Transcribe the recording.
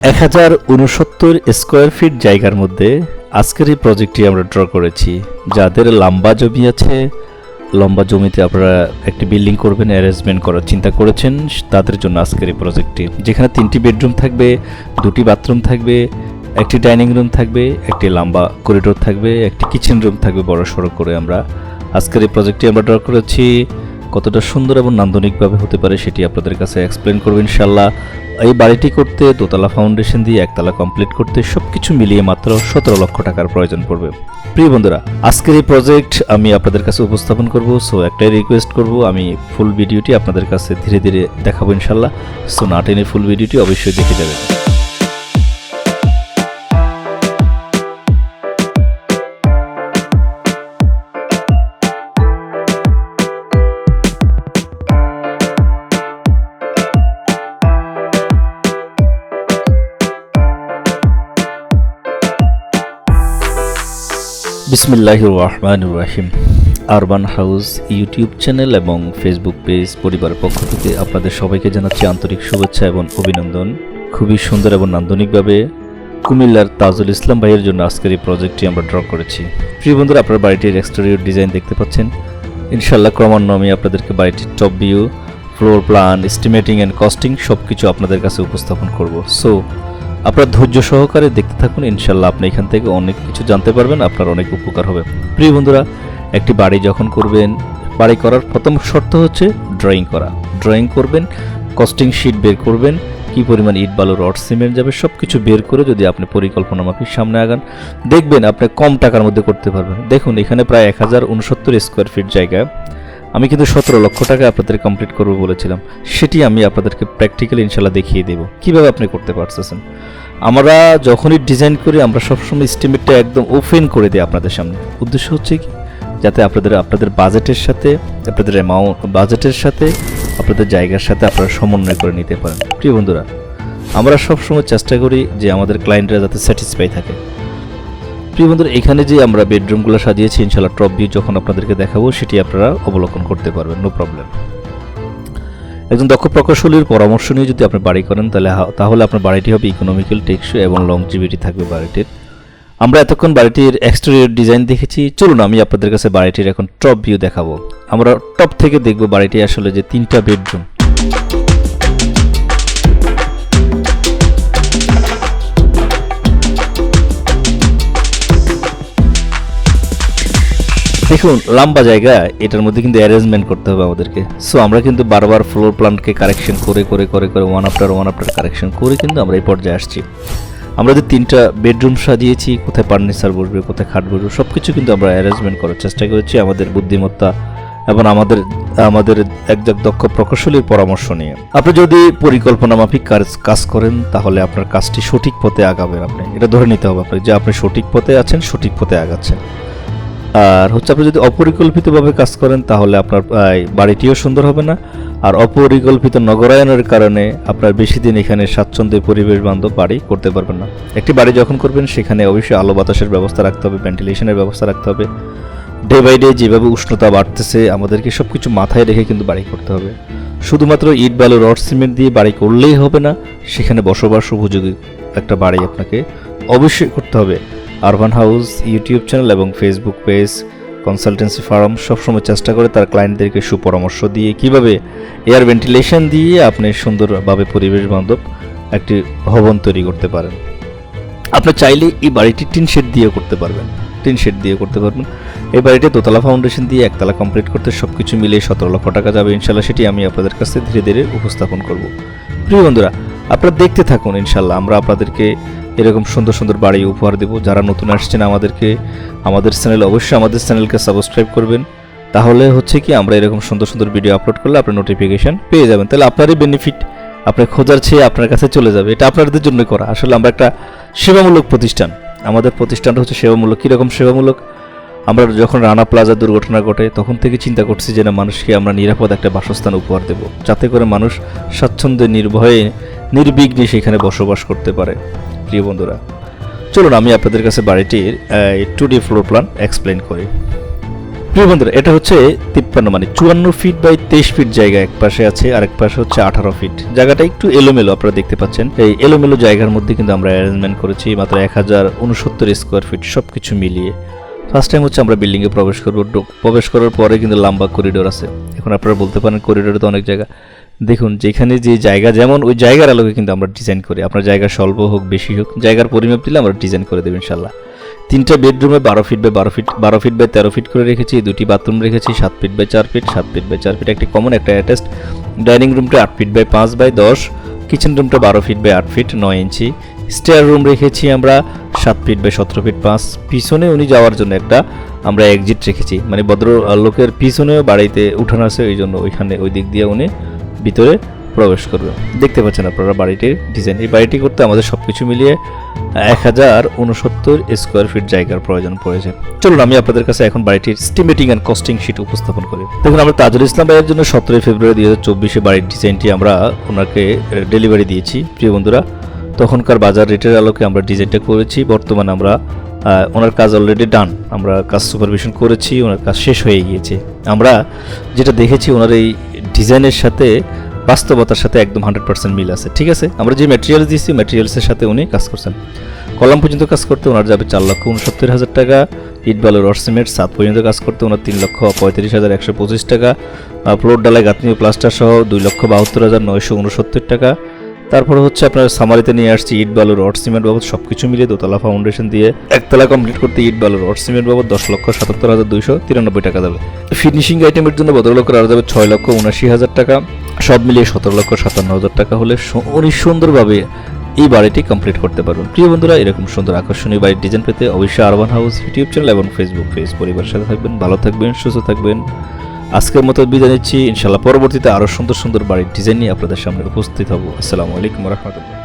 1069 square feet জায়গার মধ্যে আজকের এই প্রজেক্টটি আমরা ড্র করেছি। যাদের লম্বা জমি আছে, লম্বা জমিতে আপনারা একটি বিল্ডিং করবেন, অ্যারেঞ্জমেন্ট করার চিন্তা করেছেন, তাদের জন্য আজকের এই প্রজেক্টটি, যেখানে 3টি বেডরুম থাকবে, 2টি বাথরুম থাকবে, একটি ডাইনিং রুম থাকবে, একটি লম্বা করিডোর থাকবে, একটি কিচেন রুম থাকবে। বড় সড়ো করে আমরা আজকের এই প্রজেক্টটি আমরা ড্র করেছি। কতটা সুন্দর এবং নান্দনিকভাবে হতে পারে সেটি আপনাদের কাছে এক্সপ্লেন করব ইনশাল্লাহ। এই বাড়িটি করতে দোতলা ফাউন্ডেশন দিয়ে একতলা কমপ্লিট করতে সবকিছু মিলিয়ে মাত্র 17 লক্ষ টাকার প্রয়োজন পড়বে। প্রিয় বন্ধুরা, আজকের এই প্রজেক্ট আমি আপনাদের কাছে উপস্থাপন করব। সো একটাই রিকোয়েস্ট করব, আমি ফুল ভিডিওটি আপনাদের কাছে ধীরে ধীরে দেখাবো ইনশাল্লাহ। সো না টেনে ফুল ভিডিওটি অবশ্যই দেখে যাবেন। বিসমিল্লাহির রহমানির রহিম। আরবান হাউস ইউটিউব চ্যানেল এবং ফেসবুক পেজ পরিবারের পক্ষ থেকে আপনাদের সবাইকে জানাচ্ছি আন্তরিক শুভেচ্ছা এবং অভিনন্দন। খুবই সুন্দর এবং নান্দনিকভাবে কুমিল্লার তাজুল ইসলাম ভাইয়ের জন্য আজকের এই প্রজেক্টটি আমরা ড্র করেছি। প্রিয় বন্ধুরা, আপনারা বাড়িটির এক্সটেরিয়র ডিজাইন দেখতে পাচ্ছেন। ইনশাআল্লাহ ক্রমান্বয়ে আমি আপনাদেরকে বাড়িটির top view, floor plan, estimating and costing সব কিছু আপনাদের কাছে উপস্থাপন করব। সো আপনারা ধৈর্য সহকারে দেখতে থাকুন, ইনশাল্লাহ আপনি এখান থেকে অনেক কিছু জানতে পারবেন, আপনার অনেক উপকার হবে। প্রিয় বন্ধুরা, একটি বাড়ি যখন করবেন, বাড়ি করার প্রথম শর্ত হচ্ছে ড্রয়িং করা। ড্রয়িং করবেন, কস্টিং শিট বের করবেন, কী পরিমাণ ইট, বালু, রড, সিমেন্ট যাবে সব কিছু বের করে যদি আপনি পরিকল্পনা মাফিক সামনে আগান, দেখবেন আপনি কম টাকার মধ্যে করতে পারবেন। দেখুন, এখানে প্রায় 1069 স্কোয়ার ফিট জায়গা, আমি কিন্তু 17 লক্ষ টাকা আপনাদের কমপ্লিট করবো বলেছিলাম। সেটি আমি আপনাদেরকে প্র্যাকটিক্যালি ইনশাল্লাহ দেখিয়ে দেবো কীভাবে আপনি করতে পারতেছেন। আমরা যখনই ডিজাইন করি আমরা সবসময় এস্টিমেটটা একদম ওপেন করে দিই আপনাদের সামনে। উদ্দেশ্য হচ্ছে কি, যাতে আপনাদের বাজেটের সাথে, আপনাদের অ্যামাউন্ট বাজেটের সাথে, আপনাদের জায়গার সাথে আপনারা সমন্বয় করে নিতে পারেন। প্রিয় বন্ধুরা, আমরা সবসময় চেষ্টা করি যে আমাদের ক্লায়েন্টরা যাতে স্যাটিসফাই থাকে। প্রিয় বন্ধুরা, এখানে যে আমরা বেডরুমগুলো সাজিয়েছি, ইনশাল্লাহ টপ ভিউ যখন আপনাদেরকে দেখাবো সেটি আপনারা অবলোকন করতে পারবেন, নো প্রবলেম। একজন দক্ষ প্রকৌশলীর পরামর্শ নিয়ে যদি আপনি বাড়ি করেন তাহলে আপনার বাড়িটি হবে ইকোনমিক্যাল, টেকসই এবং লংজিভিটি থাকবে বাড়িটির। আমরা এতক্ষণ বাড়িটির এক্সটেরিয়র ডিজাইন দেখেছি, চলুন আমি আপনাদের কাছে বাড়িটির এখন টপ ভিউ দেখাবো। আমরা টপ থেকে দেখব বাড়িটি আসলে যে 3টা বেডরুম। দেখুন, লম্বা জায়গা, এটার মধ্যে কিন্তু অ্যারেঞ্জমেন্ট করতে হবে আমাদেরকে। সো আমরা কিন্তু বারবার ফ্লোর প্ল্যানকে কারেকশন করে ওয়ান আফটার কারেকশন করে কিন্তু আমরা এই পর্যায়ে আসছি। আমরা যে 3টা বেডরুম সাজিয়েছি, কোথায় ফার্নিচার বসবে, কোথায় খাট বসবে সব কিছু কিন্তু আমরা অ্যারেঞ্জমেন্ট করার চেষ্টা করেছি আমাদের বুদ্ধিমত্তা এবং আমাদের একজন দক্ষ প্রকৌশলীর পরামর্শ নিয়ে। আপনি যদি পরিকল্পনা মাফিক কাজ করেন তাহলে আপনার কাজটি সঠিক পথে আগাবেন। আপনি এটা ধরে নিতে হবে আপনাকে যে আপনি সঠিক পথে আছেন, সঠিক পথে আগাচ্ছেন। আর হচ্ছে, আপনি যদি অপরিকল্পিতভাবে কাজ করেন তাহলে আপনার বাড়িটিও সুন্দর হবে না, আর অপরিকল্পিত নগরায়নের কারণে আপনার বেশি দিন এখানে স্বাচ্ছন্দ্যে পরিবেশ বান্ধব বাড়ি করতে পারবেন না। একটি বাড়ি যখন করবেন সেখানে অবশ্যই আলো বাতাসের ব্যবস্থা রাখতে হবে, ভেন্টিলেশনের ব্যবস্থা রাখতে হবে। ডে বাই ডে যেভাবে উষ্ণতা বাড়তেছে আমাদেরকে সব কিছু মাথায় রেখে কিন্তু বাড়ি করতে হবে। শুধুমাত্র ইট, বালু, রড, সিমেন্ট দিয়ে বাড়ি করলেই হবে না, সেখানে বসবাস উপযোগী একটা বাড়ি আপনাকে অবশ্যই করতে হবে। আরবান হাউস ইউটিউব চ্যানেল এবং ফেসবুক পেজ, কনসালটেন্সি ফার্ম সবসময় চেষ্টা করে তার ক্লায়েন্টদেরকে সুপরামর্শ দিয়ে কিভাবে এয়ার ভেন্টিলেশন দিয়ে আপনি সুন্দরভাবে পরিবেশ বান্ধব একটি ভবন তৈরি করতে পারেন। আপনি চাইলে এই বাড়িটি টিন শেড দিয়ে করতে পারবেন, এই বাড়িটি দোতলা ফাউন্ডেশন দিয়ে একতলা কমপ্লিট করতে সবকিছু মিলিয়ে 17 লক্ষ টাকা যাবে ইনশাল্লাহ। সেটি আমি আপনাদের কাছে ধীরে ধীরে উপস্থাপন করব। প্রিয় বন্ধুরা, আপনারা দেখতে থাকুন, ইনশাল্লাহ আমরা আপনাদেরকে এরকম সুন্দর সুন্দর বাড়ি উপহার দেব। যারা নতুন আসছেন আমাদের চ্যানেল, অবশ্যই আমাদের চ্যানেলকে সাবস্ক্রাইব করবেন। তাহলে হচ্ছে কি, আমরা এরকম সুন্দর সুন্দর ভিডিও আপলোড করলে আপনি নোটিফিকেশন পেয়ে যাবেন। তাহলে আপনারই বেনিফিট, আপনি খোঁজার চেয়ে আপনার কাছে চলে যাবে। এটা আপনাদের জন্য করা। আসলে আমরা একটা সেবামূলক প্রতিষ্ঠান, আমাদের প্রতিষ্ঠানটা হচ্ছে সেবামূলক। কীরকম সেবামূলক? আমরা যখন রানা প্লাজা দুর্ঘটনা ঘটে তখন থেকে চিন্তা করছি যে না, মানুষকে আমরা নিরাপদ একটা বাসস্থান উপহার দেব, যাতে করে মানুষ স্বাচ্ছন্দ্যে, নির্ভয়ে, নির্বিঘ্নে সেখানে বসবাস করতে পারে। প্রিয় বন্ধুরা, চলুন আমি আপনাদের কাছে বাড়িটির 2D ফ্লোর প্ল্যান এক্সপ্লেন করি। প্রিয় বন্ধুরা, এটা হচ্ছে 53 মানে 54 ফিট বাই 23 ফিট জায়গা এক পাশে আছে, আর এক পাশে হচ্ছে 18 ফিট। জায়গাটা একটু এলোমেলো, আপনারা দেখতে পাচ্ছেন। এই এলোমেলো জায়গার মধ্যে কিন্তু আমরা অ্যারেঞ্জমেন্ট করেছি মাত্র 1069 স্কোয়ার ফিট সবকিছু মিলিয়ে। ফার্স্ট টাইম হচ্ছে আমরা বিল্ডিংয়ে প্রবেশ করব। প্রবেশ করার পরে কিন্তু লম্বা করিডোর আছে। এখন আপনারা বলতে পারেন করিডোরে তো অনেক জায়গা। দেখুন, যেখানে যে জায়গা যেমন ওই জায়গার আলোকে কিন্তু আমরা ডিজাইন করি। আপনার জায়গা স্বল্প হোক বেশি হোক, জায়গার পরিমাপ দিলে আমরা ডিজাইন করে দেবো ইনশাল্লাহ। 3টা বেডরুমে 12 feet by 12 feet by 13 feet করে রেখেছি। 2টি বাথরুম রেখেছি 7 feet by 4 feet, 7 feet by 4 feet, একটি কমন একটা অ্যাটাচড। ডাইনিং রুমটা 8 ফিট বাই 5 বাই 10, কিচেন রুমটা 12 feet by 8 feet 9 inch. Stair room রেখেছি আমরা 7 ফিট বাই 17 ফিট 5। পিছনে উনি যাওয়ার জন্য একটা আমরা এক্সিট রেখেছি, মানে ভদ্র লোকের পিছনেও বাড়িতে উঠান আছে, ওই জন্য ওইখানে ওই দিক দিয়ে উনি ভিতরে প্রবেশ করবে। দেখতে পাচ্ছেন আপনারা বাড়িটির ডিজাইন। এই বাড়িটি করতে আমাদের সবকিছু মিলিয়ে 1069 স্কোয়ার ফিট জায়গার প্রয়োজন পড়েছে। চলুন আমি আপনাদের কাছে এখন বাড়িটির এস্টিমেটিং অ্যান্ড কস্টিং শিট উপস্থাপন করি। দেখুন, আমরা তাজুল ইসলাম ভাইয়ের জন্য 17 ফেব্রুয়ারি 2024 বাড়ির ডিজাইনটি আমরা ওনাকে ডেলিভারি দিয়েছি। প্রিয় বন্ধুরা, তখনকার বাজার রেটের আলোকে আমরা ডিজাইনটা করেছি। বর্তমানে আমরা ওনার কাজ অলরেডি ডান, আমরা কাজ সুপারভিশন করেছি, ওনার কাজ শেষ হয়ে গিয়েছে। আমরা যেটা দেখেছি ওনার এই ডিজাইনের সাথে বাস্তবতার সাথে একদম 100% মিল আছে। ঠিক আছে, আমরা যে ম্যাটেরিয়ালস দিয়েছি ম্যাটেরিয়ালসের সাথে উনি কাজ করছেন। কলাম পর্যন্ত কাজ করতে ওনার যাবে 4,69,000 টাকা। ইট বালু রড সিমেন্ট 7 পর্যন্ত কাজ করতে ওনার 3,35,125 টাকা। ফ্লোর ডালাই গাঁথনি ও প্লাস্টার সহ 2,72,969 টাকা। তারপরে হচ্ছে আপনার সামারিতে নিয়ে আসছি ইট বালু রড সিমেন্ট বাবদ সব কিছু মিলিয়ে দোতলা ফাউন্ডেশন দিয়ে একতলা কমপ্লিট করতে ইট বালু রড সিমেন্ট বাবদ 10,77,293 টাকা যাবে। ফিনিশিং আইটেমের জন্য বদলকর আরও যাবে 6,79,000 টাকা। সব মিলিয়ে 17,57,000 টাকা হলে উনি সুন্দরভাবে এই বাড়িটি কমপ্লিট করতে পারবেন। প্রিয় বন্ধুরা, এরকম সুন্দর আকর্ষণীয় বাড়ির ডিজাইন পেতে অবশ্যই আরবান হাউস ইউটিউব চ্যানেল এবং ফেসবুক পেজ পরিবারের সাথে থাকবেন। ভালো থাকবেন, সুস্থ থাকবেন। আজকের মতো বিদায় নিচ্ছি। ইনশাল্লাহ পরবর্তীতে আরও সুন্দর সুন্দর বাড়ির ডিজাইন নিয়ে আপনাদের সামনে উপস্থিত হব। আসসালামু আলাইকুম রহমতুল্লাহ।